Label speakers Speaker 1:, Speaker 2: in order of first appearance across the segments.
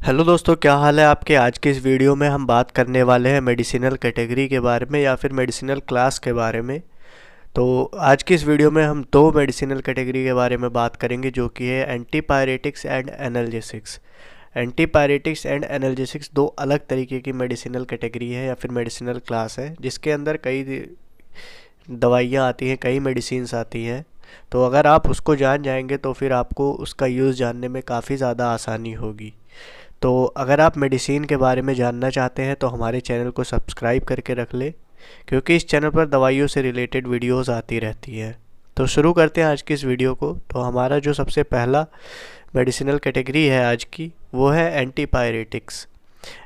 Speaker 1: Hello दोस्तों, क्या हाल है आपके। आज के इस वीडियो में हम बात करने वाले हैं मेडिसिनल कैटेगरी के बारे में या फिर मेडिसिनल क्लास के बारे में। तो आज की इस वीडियो में हम दो मेडिसिनल कैटेगरी के बारे में बात करेंगे, जो कि है antipyretics and analgesics. Antipyretics and analgesics दो अलग तरीके की मेडिसिनल कैटेगरी है या फिर मेडिसिनल क्लास है, जिसके अंदर कई दवाइयाँ आती हैं, कई मेडिसिन्स आती हैं। तो अगर आप उसको जान जाएंगे तो फिर आपको उसका यूज़ जानने में काफ़ी ज़्यादा आसानी होगी। तो अगर आप मेडिसिन के बारे में जानना चाहते हैं तो हमारे चैनल को सब्सक्राइब करके रख ले, क्योंकि इस चैनल पर दवाइयों से रिलेटेड वीडियोस आती रहती हैं। तो शुरू करते हैं आज की इस वीडियो को। तो हमारा जो सबसे पहला मेडिसिनल कैटेगरी है आज की, वो है एंटीपायरेटिक्स।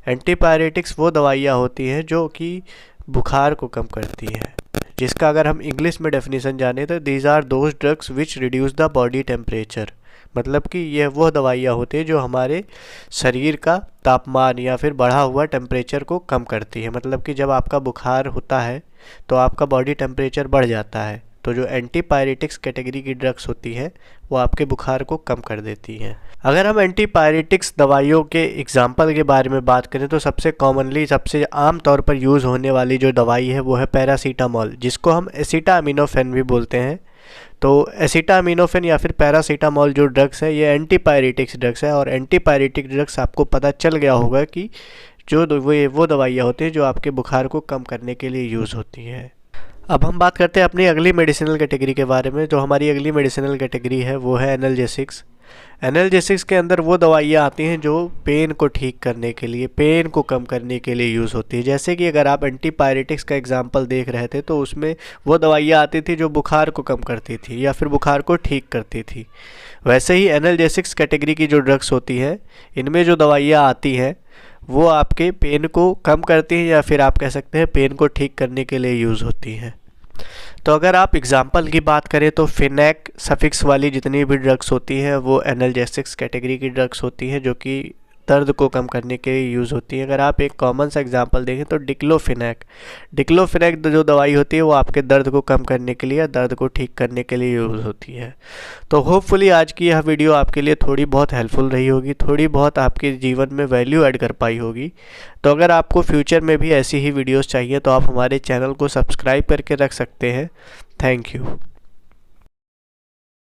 Speaker 1: एंटीपायरेटिक्स वो दवाइयाँ होती हैं जो कि बुखार को कम करती हैं, जिसका अगर हम इंग्लिश में डेफिनेशन जाने तो these are those drugs which reduce the body temperature. मतलब कि यह वो दवाइयाँ होती हैं जो हमारे शरीर का तापमान या फिर बढ़ा हुआ टेम्परेचर को कम करती है। मतलब कि जब आपका बुखार होता है तो आपका बॉडी टेम्परेचर बढ़ जाता है, तो जो एंटीपायरेटिक्स कैटेगरी की ड्रग्स होती हैं वो आपके बुखार को कम कर देती हैं। अगर हम एंटीपायरेटिक्स दवाइयों के एग्जाम्पल के बारे में बात करें तो सबसे कॉमनली, सबसे आम तौर पर यूज़ होने वाली जो दवाई है वो है पैरासीटामोल, जिसको हम एसिटामिनोफेन भी बोलते हैं। तो एसिटामिनोफेन या फिर पैरासीटामोल जो ड्रग्स है, ये एंटीपायरेटिक्स ड्रग्स है। और एंटीपायरेटिक ड्रग्स आपको पता चल गया होगा कि जो वो दवाइयाँ होती हैं जो आपके बुखार को कम करने के लिए यूज़ होती हैं। अब हम बात करते हैं अपनी अगली मेडिसिनल कैटेगरी के बारे में। जो हमारी अगली मेडिसिनल कैटेगरी है वो है एनाल्जेसिक्स। एनाल्जेसिक्स के अंदर वो दवाइयाँ आती हैं जो पेन को ठीक करने के लिए, पेन को कम करने के लिए यूज़ होती है। जैसे कि अगर आप एंटीपायरेटिक्स का एग्जांपल देख रहे थे तो उसमें वो दवाइयाँ आती थी जो बुखार को कम करती थी या फिर बुखार को ठीक करती थी। वैसे ही एनाल्जेसिक्स कैटेगरी की जो ड्रग्स होती हैं, इनमें जो दवाइयाँ आती हैं वो आपके पेन को कम करती हैं या फिर आप कह सकते हैं पेन को ठीक करने के लिए यूज़ होती हैं। तो अगर आप एग्जाम्पल की बात करें तो फिनेक सफिक्स वाली जितनी भी ड्रग्स होती हैं वो एनाल्जेसिक्स कैटेगरी की ड्रग्स होती हैं, जो कि दर्द को कम करने के लिए यूज़ होती है। अगर आप एक कॉमन सा एग्जांपल देखें तो डिक्लोफिनेक जो दवाई होती है वो आपके दर्द को कम करने के लिए, दर्द को ठीक करने के लिए यूज़ होती है। तो होपफुली आज की यह वीडियो आपके लिए थोड़ी बहुत हेल्पफुल रही होगी, थोड़ी बहुत आपके जीवन में वैल्यू ऐड कर पाई होगी। तो अगर आपको फ्यूचर में भी ऐसी ही वीडियोज़ चाहिए तो आप हमारे चैनल को सब्सक्राइब करके रख सकते हैं। Thank you.